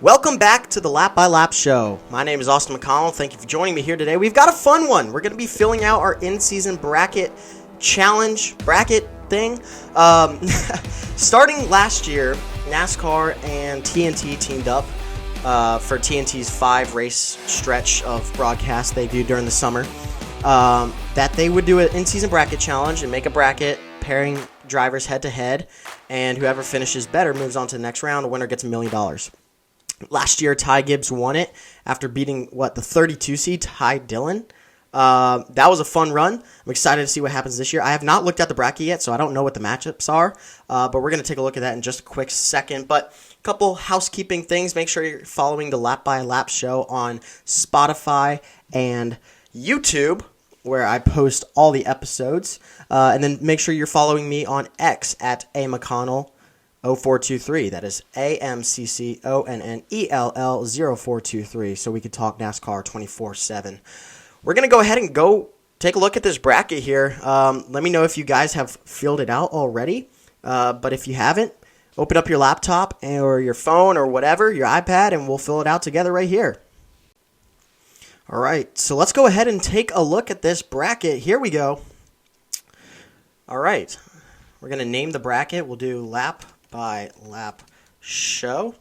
Welcome back to the Lap by Lap show. My name is Austin McConnell. Thank you for joining me here today. We've got a fun one. We're going to be filling out our in-season bracket challenge bracket thing. Starting last year, NASCAR and TNT teamed up for TNT's 5-race stretch of broadcast they do during the summer. That they would do an in-season bracket challenge and make a bracket pairing drivers head-to-head, and whoever finishes better moves on to the next round. The winner gets $1 million. Last year, Ty Gibbs won it after beating, the 32 seed, Ty Dillon. That was a fun run. I'm excited to see what happens this year. I have not looked at the bracket yet, so I don't know what the matchups are, but we're going to take a look at that in just a quick second. But a couple housekeeping things. Make sure you're following the Lap by Lap show on Spotify and YouTube, where I post all the episodes. And then make sure you're following me on X at amcconnell 0423. That is AMCCONNELL 0423. So we could talk NASCAR 24/7. We're going to go ahead and go take a look at this bracket here. Let me know if you guys have filled it out already. But if you haven't, open up your laptop or your phone or whatever, your iPad, and we'll fill it out together right here. All right, so let's go ahead and take a look at this bracket. Here we go. All right, we're going to name the bracket. We'll do Lap by Lap show.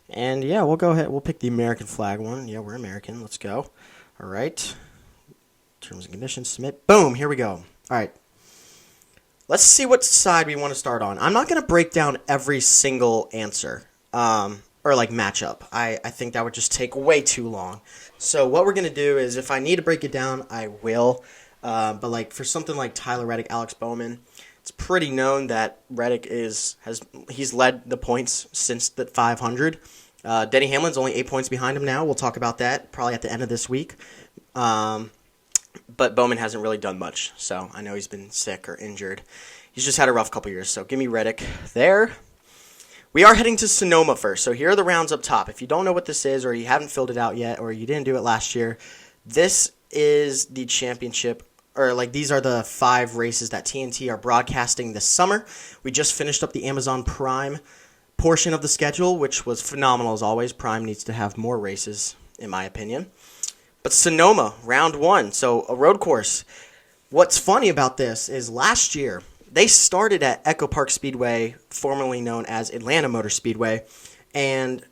And yeah, we'll go ahead. We'll pick the American flag one. Yeah, we're American. Let's go. All right. Terms and conditions, submit. Boom, here we go. All right. Let's see what side we want to start on. I'm not going to break down every single answer or matchup. I think that would just take way too long. So what we're going to do is if I need to break it down, I will. But for something like Tyler Reddick, Alex Bowman, it's pretty known that Reddick he's led the points since the 500. Denny Hamlin's only 8 points behind him now. We'll talk about that probably at the end of this week. But Bowman hasn't really done much, so I know he's been sick or injured. He's just had a rough couple years, so give me Reddick there. We are heading to Sonoma first, so here are the rounds up top. If you don't know what this is, or you haven't filled it out yet, or you didn't do it last year, this is the championship, or these are the 5 races that TNT are broadcasting this summer. We just finished up the Amazon Prime portion of the schedule, which was phenomenal as always. Prime needs to have more races, in my opinion. But Sonoma, round 1, so a road course. What's funny about this is last year, they started at Echo Park Speedway, formerly known as Atlanta Motor Speedway, and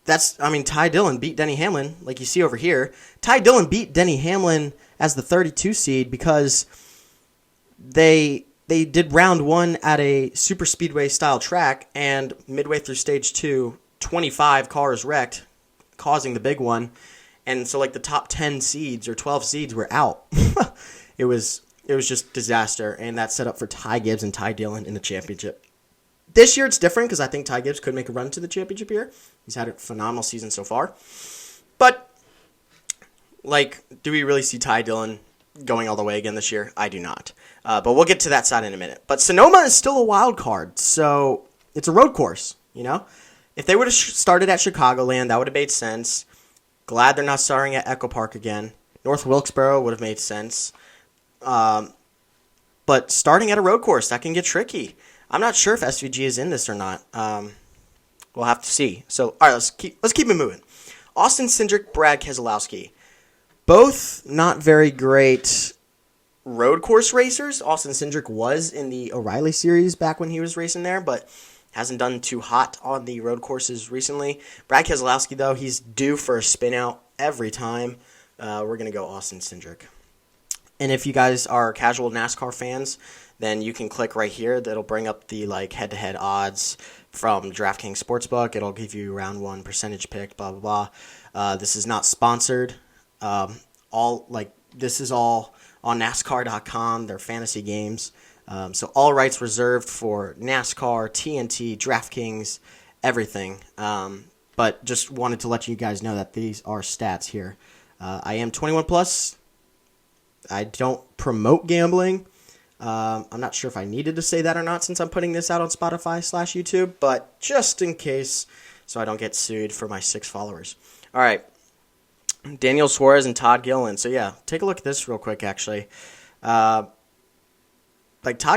Ty Dillon beat Denny Hamlin, like you see over here. Ty Dillon beat Denny Hamlin as the 32 seed because they did round 1 at a super speedway style track, and midway through stage 2, 25 cars wrecked, causing the big one. And so the top 10 seeds or 12 seeds were out. It was just disaster, and that set up for Ty Gibbs and Ty Dillon in the championship. This year it's different because I think Ty Gibbs could make a run to the championship here. He's had a phenomenal season so far. But, do we really see Ty Dillon going all the way again this year? I do not. But we'll get to that side in a minute. But Sonoma is still a wild card, so it's a road course, If they would have started at Chicagoland, that would have made sense. Glad they're not starting at Echo Park again. North Wilkesboro would have made sense. But starting at a road course, that can get tricky. I'm not sure if SVG is in this or not. We'll have to see. So, all right, let's keep it moving. Austin Cindric, Brad Keselowski. Both not very great road course racers. Austin Cindric was in the O'Reilly Series back when he was racing there, but hasn't done too hot on the road courses recently. Brad Keselowski, though, he's due for a spin out every time. We're going to go Austin Cindric. And if you guys are casual NASCAR fans, then you can click right here. That'll bring up the head-to-head odds from DraftKings Sportsbook. It'll give you round 1 percentage pick, blah, blah, blah. This is not sponsored. This is all on NASCAR.com. They're fantasy games. So all rights reserved for NASCAR, TNT, DraftKings, everything. But just wanted to let you guys know that these are stats here. I am 21 plus. I don't promote gambling. I'm not sure if I needed to say that or not since I'm putting this out on Spotify/YouTube, but just in case so I don't get sued for my 6 followers. All right. Daniel Suarez and Todd Gilliland. So, yeah, take a look at this real quick, actually. Todd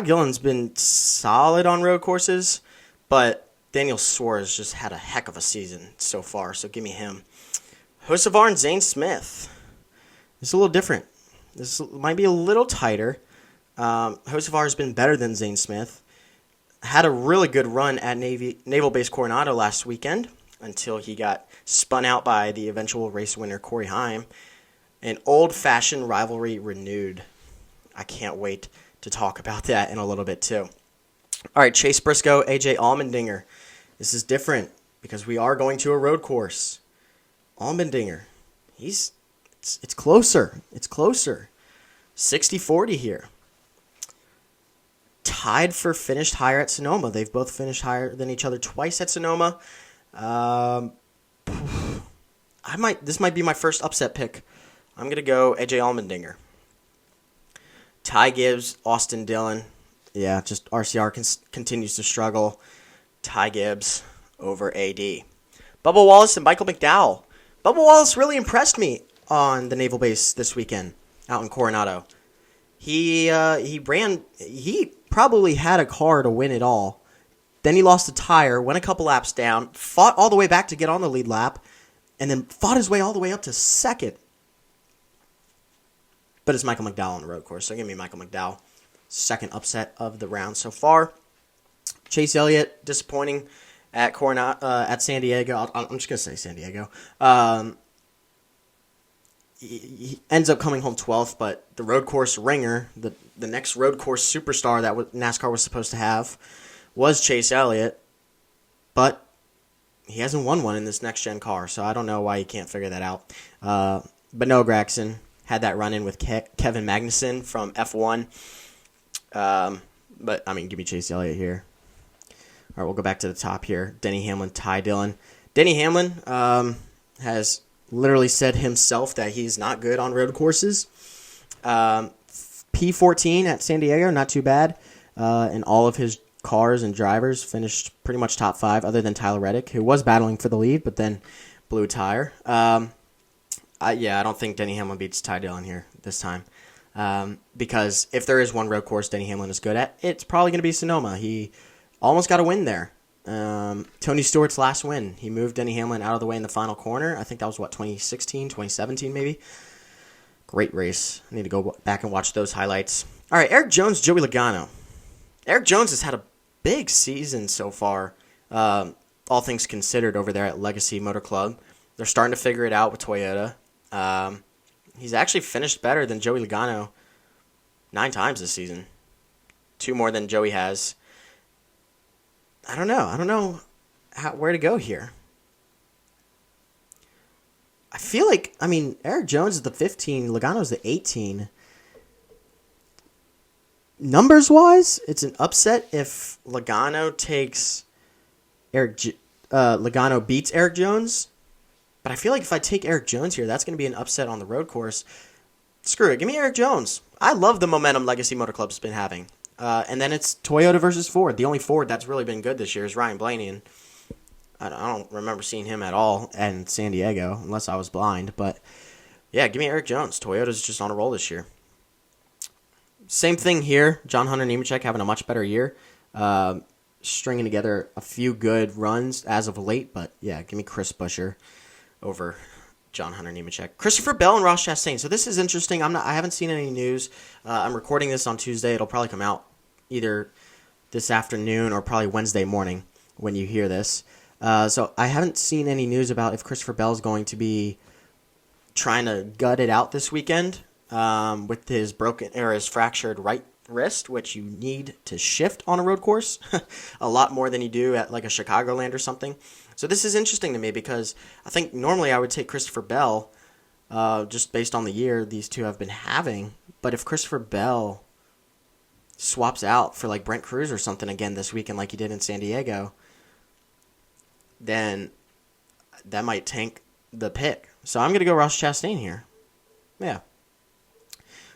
Gilliland's been solid on road courses, but Daniel Suarez just had a heck of a season so far, so give me him. Hocevar and Zane Smith. It's a little different. This might be a little tighter. Hocevar has been better than Zane Smith. Had a really good run at Naval Base Coronado last weekend until he got spun out by the eventual race winner Corey Heim. An old-fashioned rivalry renewed. I can't wait to talk about that in a little bit too. All right, Chase Briscoe, AJ Allmendinger. This is different because we are going to a road course. Allmendinger, it's closer. It's closer. 60-40 here. Tied for finished higher at Sonoma. They've both finished higher than each other twice at Sonoma. This might be my first upset pick. I'm going to go AJ Allmendinger. Ty Gibbs, Austin Dillon. Yeah, just RCR continues to struggle. Ty Gibbs over AD. Bubba Wallace and Michael McDowell. Bubba Wallace really impressed me on the Naval Base this weekend out in Coronado. He probably had a car to win it all. Then he lost a tire, went a couple laps down, fought all the way back to get on the lead lap, and then fought his way all the way up to second. But it's Michael McDowell on the road course, so give me Michael McDowell. Second upset of the round so far. Chase Elliott, disappointing at San Diego. I'm just going to say San Diego. He ends up coming home 12th, but the road course ringer, the next road course superstar that NASCAR was supposed to have, was Chase Elliott. But he hasn't won one in this next-gen car, so I don't know why he can't figure that out. But Noah Gragson had that run-in with Kevin Magnussen from F1. But, I mean, give me Chase Elliott here. All right, we'll go back to the top here. Denny Hamlin, Ty Dillon. Denny Hamlin has literally said himself that he's not good on road courses. P14 at San Diego, not too bad. And all of his cars and drivers finished pretty much top 5, other than Tyler Reddick, who was battling for the lead, but then blew a tire. I don't think Denny Hamlin beats Ty Dillon here this time. Because if there is one road course Denny Hamlin is good at, it's probably going to be Sonoma. He almost got a win there. Tony Stewart's last win. He moved Denny Hamlin out of the way in the final corner. I think that was, 2016, 2017 maybe? Great race. I need to go back and watch those highlights. All right, Eric Jones, Joey Logano. Eric Jones has had a big season so far, all things considered, over there at Legacy Motor Club. They're starting to figure it out with Toyota. He's actually finished better than Joey Logano 9 times this season. 2 more than Joey has. I don't know where to go here. I feel like, Eric Jones is the 15, Logano's the 18. Numbers-wise, it's an upset if Logano Logano beats Eric Jones. But I feel like if I take Eric Jones here, that's going to be an upset on the road course. Screw it. Give me Eric Jones. I love the momentum Legacy Motor Club's been having. And then it's Toyota versus Ford. The only Ford that's really been good this year is Ryan Blaney. And I don't remember seeing him at all in San Diego, unless I was blind. But, yeah, give me Eric Jones. Toyota's just on a roll this year. Same thing here. John Hunter Nemechek having a much better year. Stringing together a few good runs as of late. But, yeah, give me Chris Buescher over John Hunter Nemechek. Christopher Bell and Ross Chastain. So this is interesting. I haven't seen any news. I'm recording this on Tuesday. It'll probably come out either this afternoon or probably Wednesday morning when you hear this. So I haven't seen any news about if Christopher Bell is going to be trying to gut it out this weekend with his fractured right wrist, which you need to shift on a road course a lot more than you do at like a Chicagoland or something. So this is interesting to me because I think normally I would take Christopher Bell just based on the year these two have been having. But if Christopher Bell swaps out for like Brent Cruz or something again this weekend like he did in San Diego, then that might tank the pick. So I'm going to go Ross Chastain here. Yeah.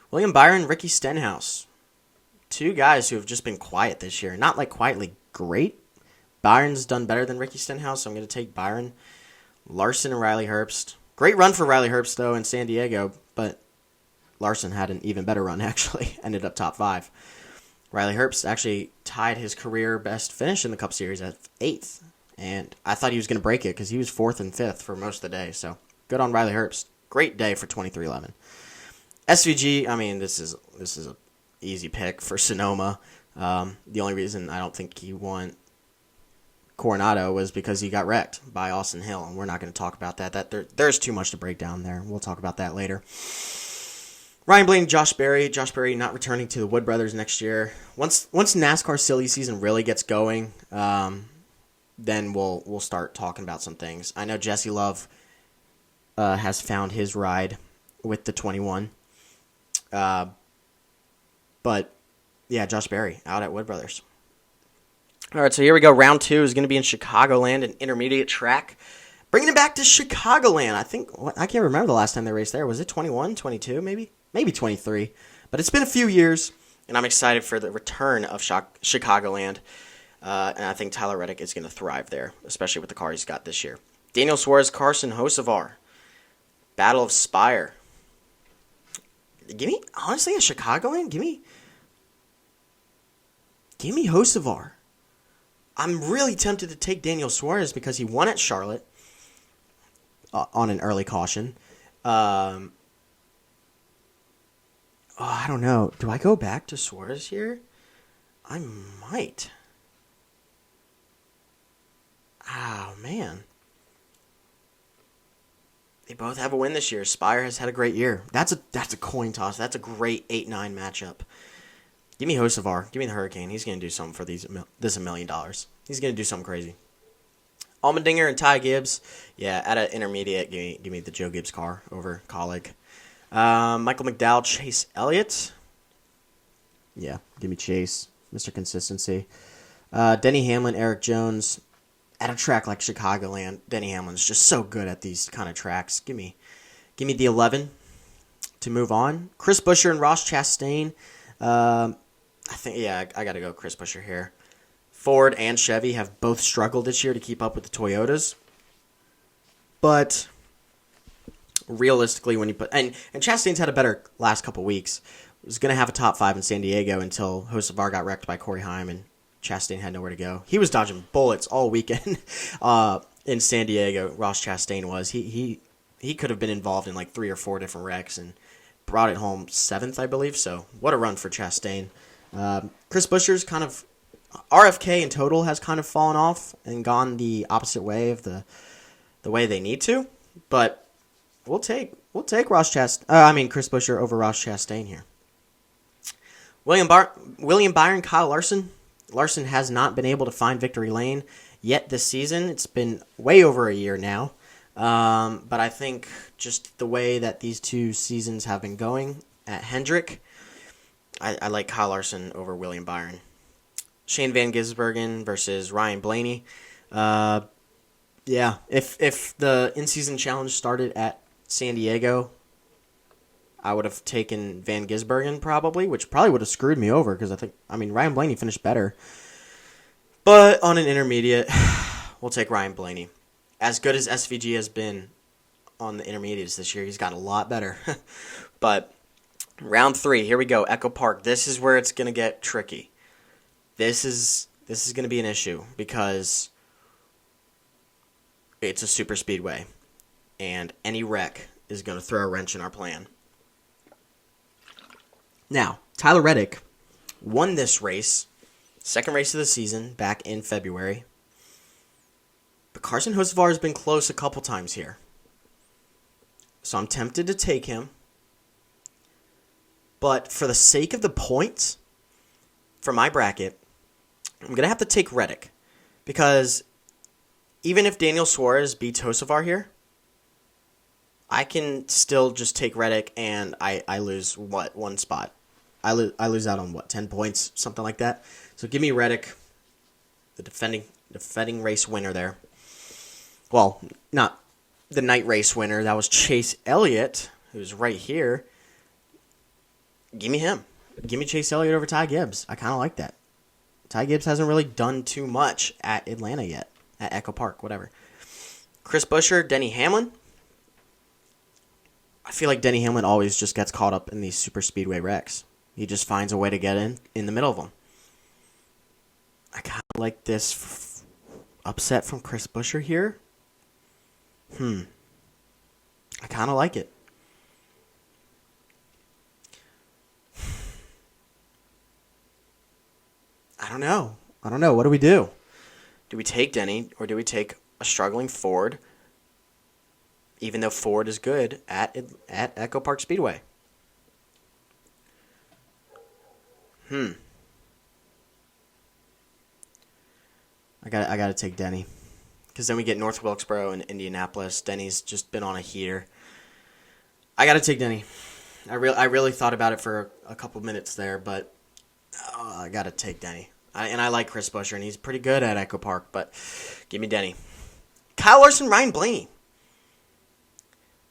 William Byron, Ricky Stenhouse. 2 guys who have just been quiet this year. Not like quietly great. Byron's done better than Ricky Stenhouse, so I'm going to take Byron. Larson and Riley Herbst. Great run for Riley Herbst, though, in San Diego, but Larson had an even better run, actually. Ended up top 5. Riley Herbst actually tied his career best finish in the Cup Series at 8th. And I thought he was going to break it because he was 4th and 5th for most of the day. So good on Riley Herbst. Great day for 2311. SVG, I mean, this is an easy pick for Sonoma. The only reason I don't think he won Coronado was because he got wrecked by Austin Hill, and we're not going to talk about that. There's too much to break down there. We'll talk about that later. Ryan Blaney, Josh Berry. Josh Berry not returning to the Wood Brothers next year. Once NASCAR silly season really gets going, then we'll start talking about some things. I know Jesse Love has found his ride with the 21. But yeah, Josh Berry out at Wood Brothers. All right, so here we go. Round 2 is going to be in Chicagoland, an intermediate track. Bringing it back to Chicagoland. I can't remember the last time they raced there. Was it 21, 22, maybe? Maybe 23. But it's been a few years, and I'm excited for the return of Chicagoland. And I think Tyler Reddick is going to thrive there, especially with the car he's got this year. Daniel Suarez, Carson Hocevar. Battle of Spire. Give me, honestly, a Chicagoland? Give me Hocevar. I'm really tempted to take Daniel Suarez because he won at Charlotte on an early caution. I don't know. Do I go back to Suarez here? I might. Oh, man. They both have a win this year. Spire has had a great year. That's a coin toss. That's a great 8-9 matchup. Give me Hocevar. Give me the Hurricane. He's going to do something for this $1 million. He's going to do something crazy. Allmendinger and Ty Gibbs. Yeah, at an intermediate, give me the Joe Gibbs car over Colleague. Michael McDowell, Chase Elliott. Yeah, give me Chase. Mr. Consistency. Denny Hamlin, Eric Jones. At a track like Chicagoland, Denny Hamlin's just so good at these kind of tracks. Give me the 11 to move on. Chris Buescher and Ross Chastain. I got to go Chris Buescher here. Ford and Chevy have both struggled this year to keep up with the Toyotas. But realistically, when you put... And Chastain's had a better last couple weeks. Was going to have a top 5 in San Diego until Hocevar got wrecked by Corey Heim and Chastain had nowhere to go. He was dodging bullets all weekend in San Diego. Ross Chastain was. He could have been involved in like 3 or 4 different wrecks and brought it home 7th, I believe. So what a run for Chastain. Chris Buescher's kind of RFK in total has kind of fallen off and gone the opposite way of the way they need to. But we'll take Chris Buescher over Ross Chastain here. William Byron, Kyle Larson. Larson has not been able to find victory lane yet this season. It's been way over a year now. But I think just the way that these two seasons have been going at Hendrick, I like Kyle Larson over William Byron. Shane Van Gisbergen versus Ryan Blaney. If the in-season challenge started at San Diego, I would have taken Van Gisbergen probably, which probably would have screwed me over because Ryan Blaney finished better. But on an intermediate, we'll take Ryan Blaney. As good as SVG has been on the intermediates this year, he's got a lot better. But round 3, here we go, Echo Park. This is where it's going to get tricky. This is going to be an issue because it's a super speedway, and any wreck is going to throw a wrench in our plan. Now, Tyler Reddick won this race, second race of the season, back in February. But Carson Hocevar has been close a couple times here. So I'm tempted to take him. But for the sake of the points, for my bracket, I'm going to have to take Reddick. Because even if Daniel Suarez beats Hocevar here, I can still just take Reddick and I lose, one spot. I lose out on, 10 points, something like that. So give me Reddick, the defending race winner there. Well, not the night race winner. That was Chase Elliott, who's right here. Give me him. Give me Chase Elliott over Ty Gibbs. I kind of like that. Ty Gibbs hasn't really done too much at Atlanta yet, at Echo Park, whatever. Chris Buescher, Denny Hamlin. I feel like Denny Hamlin always just gets caught up in these super speedway wrecks. He just finds a way to get in the middle of them. I kind of like this Upset from Chris Buescher here? I kind of like it. I don't know. What do we do? Do we take Denny or do we take a struggling Ford, even though Ford is good at Echo Park Speedway? I got to take Denny. Because then we get North Wilkesboro and Indianapolis. Denny's just been on a heater. I got to take Denny. I really thought about it for a couple minutes there, but I got to take Denny. I like Chris Buescher, and he's pretty good at Echo Park, but give me Denny. Kyle Larson, Ryan Blaney.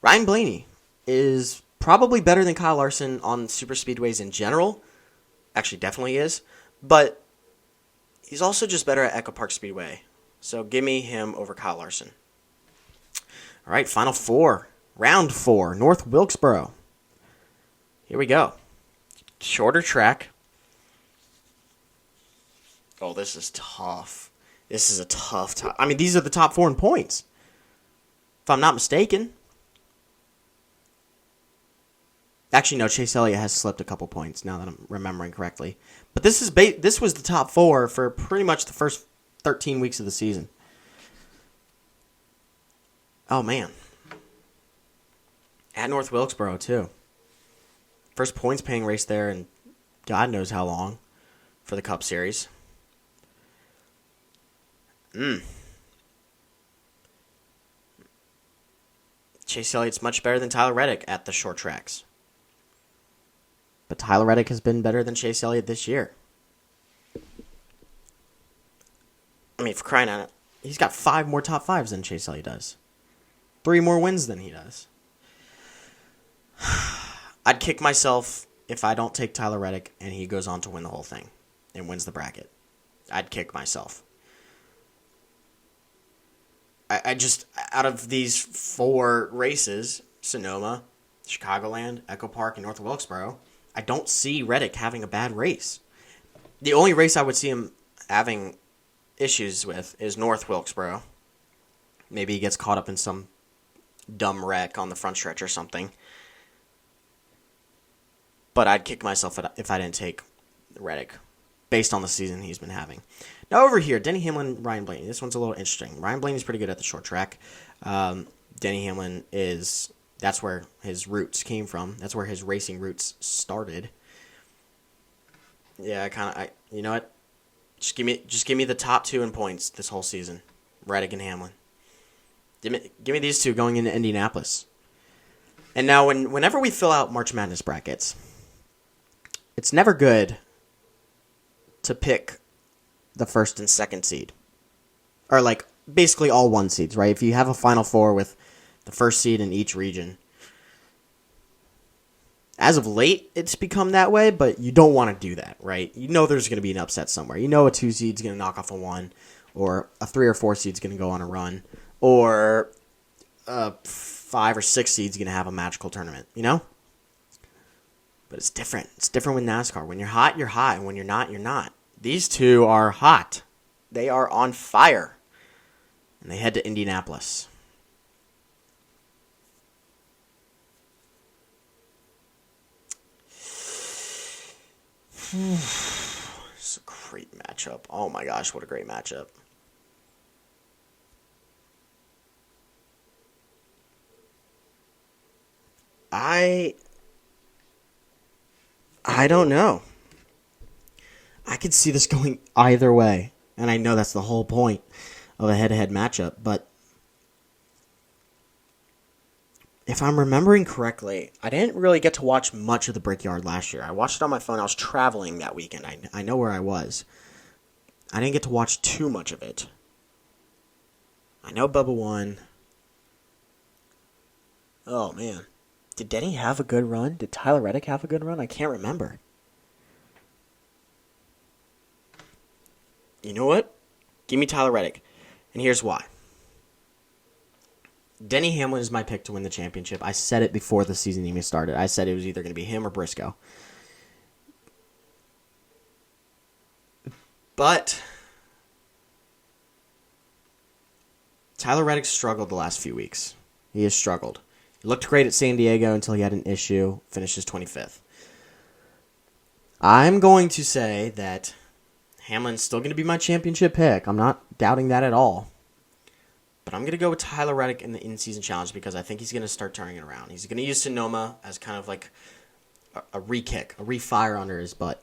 Ryan Blaney is probably better than Kyle Larson on super speedways in general. Actually, definitely is. But he's also just better at Echo Park Speedway. So give me him over Kyle Larson. All right, final four. Round 4, North Wilkesboro. Here we go. Shorter track. Oh, this is tough. This is a tough time. I mean, these are the top 4 in points, if I'm not mistaken. Actually, no, Chase Elliott has slipped a couple points, now that I'm remembering correctly. But this was the top 4 for pretty much the first 13 weeks of the season. Oh, man. At North Wilkesboro, too. First points-paying race there in God knows how long for the Cup Series. Chase Elliott's much better than Tyler Reddick at the short tracks. But Tyler Reddick has been better than Chase Elliott this year. I mean, for crying out, he's got 5 more top 5s than Chase Elliott does. 3 more wins than he does. I'd kick myself if I don't take Tyler Reddick and he goes on to win the whole thing and wins the bracket. I'd kick myself. I just, out of these 4 races, Sonoma, Chicagoland, Echo Park, and North Wilkesboro, I don't see Reddick having a bad race. The only race I would see him having issues with is North Wilkesboro. Maybe he gets caught up in some dumb wreck on the front stretch or something. But I'd kick myself if I didn't take Reddick, based on the season he's been having. Now over here, Denny Hamlin, Ryan Blaney. This one's a little interesting. Ryan Blaney's pretty good at the short track. Denny Hamlin that's where his roots came from. That's where his racing roots started. Yeah, you know what? Just give me the top 2 in points this whole season. Reddick and Hamlin. Give me these 2 going into Indianapolis. And now whenever we fill out March Madness brackets, it's never good to pick the 1st and 2nd seed. Or like basically all 1 seeds, right? If you have a Final Four with the 1st seed in each region. As of late, it's become that way, but you don't want to do that, right? You know there's going to be an upset somewhere. You know a 2 seed's going to knock off a 1, or a 3 or 4 seed's going to go on a run, or a 5 or 6 seed's going to have a magical tournament, you know? But it's different. It's different with NASCAR. When you're hot, you're hot, and when you're not, you're not. These 2 are hot. They are on fire. And they head to Indianapolis. It's a great matchup. Oh my gosh, what a great matchup. I don't know. I could see this going either way. And I know that's the whole point of a head-to-head matchup. But if I'm remembering correctly, I didn't really get to watch much of the Brickyard last year. I watched it on my phone. I was traveling that weekend. I know where I was. I didn't get to watch too much of it. I know Bubba won. Oh, man. Did Denny have a good run? Did Tyler Reddick have a good run? I can't remember. You know what? Give me Tyler Reddick. And here's why. Denny Hamlin is my pick to win the championship. I said it before the season even started. I said it was either going to be him or Briscoe. But Tyler Reddick struggled the last few weeks. He has struggled. He looked great at San Diego until he had an issue, finishes 25th. I'm going to say that Hamlin's still going to be my championship pick. I'm not doubting that at all. But I'm going to go with Tyler Reddick in the in-season challenge because I think he's going to start turning it around. He's going to use Sonoma as kind of like a re-kick, a re-fire under his butt.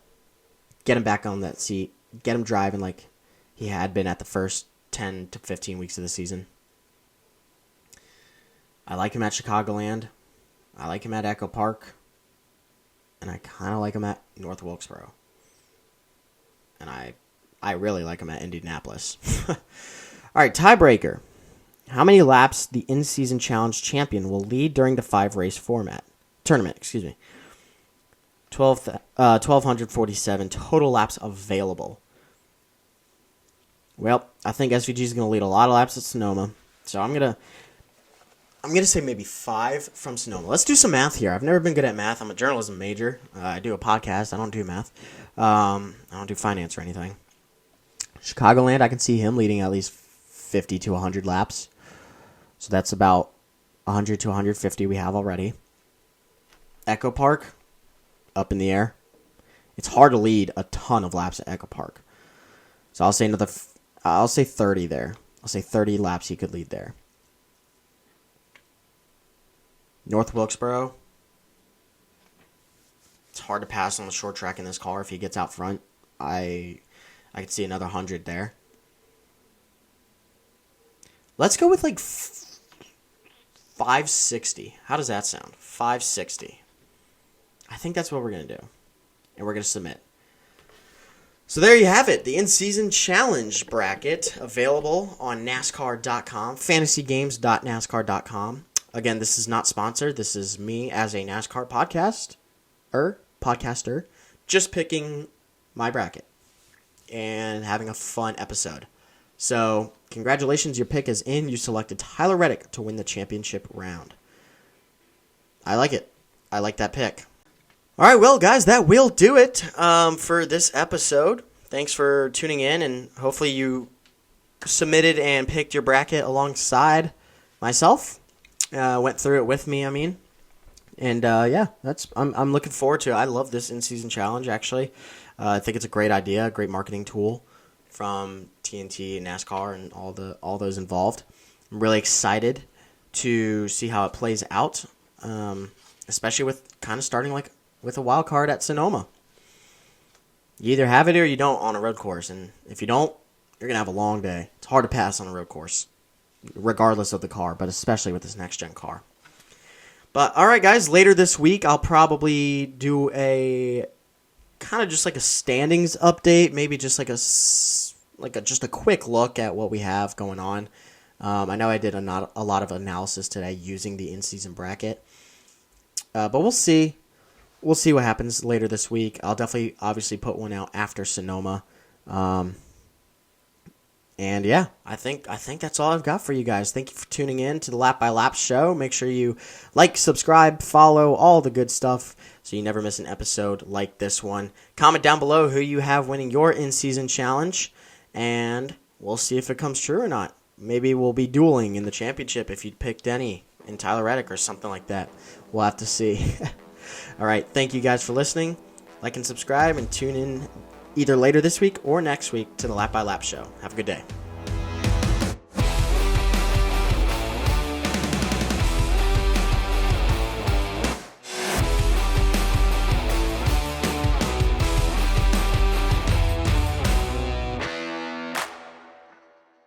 Get him back on that seat. Get him driving like he had been at the first 10 to 15 weeks of the season. I like him at Chicagoland. I like him at Echo Park. And I kind of like him at North Wilkesboro. And I really like him at Indianapolis. All right, tiebreaker. How many laps the in-season challenge champion will lead during the 5-race tournament? 1,247 total laps available. Well, I think SVG is going to lead a lot of laps at Sonoma. So I'm gonna say maybe 5 from Sonoma. Let's do some math here. I've never been good at math. I'm a journalism major. I do a podcast. I don't do math. I don't do finance or anything. Chicagoland, I can see him leading at least 50 to 100 laps. So that's about 100 to 150 we have already. Echo Park, up in the air. It's hard to lead a ton of laps at Echo Park. So I'll say 30 there. I'll say 30 laps he could lead there. North Wilkesboro. It's hard to pass on the short track in this car if he gets out front. I could see another 100 there. Let's go with like 560. How does that sound? 560. I think that's what we're going to do. And we're going to submit. So there you have it. The in-season challenge bracket available on NASCAR.com. FantasyGames.NASCAR.com. Again, this is not sponsored. This is me as a NASCAR podcaster, just picking my bracket and having a fun episode. So, congratulations, your pick is in. You selected Tyler Reddick to win the championship round. I like it. I like that pick. All right, well, guys, that will do it for this episode. Thanks for tuning in, and hopefully you submitted and picked your bracket alongside myself. Went through it with me, And yeah, I'm looking forward to it. I love this in-season challenge, actually. I think it's a great idea, a great marketing tool from TNT and NASCAR and all those involved. I'm really excited to see how it plays out, especially with kind of starting like with a wild card at Sonoma. You either have it or you don't on a road course, and if you don't, you're going to have a long day. It's hard to pass on a road course, regardless of the car, but especially with this next-gen car. But, all right, guys, later this week, I'll probably do a kind of just like a standings update, maybe just just a quick look at what we have going on. I know I did a lot of analysis today using the in-season bracket, but we'll see. We'll see what happens later this week. I'll definitely, obviously, put one out after Sonoma. And yeah, I think that's all I've got for you guys. Thank you for tuning in to the Lap by Lap show. Make sure you like, subscribe, follow, all the good stuff so you never miss an episode like this one. Comment down below who you have winning your in-season challenge, and we'll see if it comes true or not. Maybe we'll be dueling in the championship if you pick Denny and Tyler Reddick or something like that. We'll have to see. All right, thank you guys for listening. Like and subscribe and tune in either later this week or next week to the Lap by Lap show. Have a good day.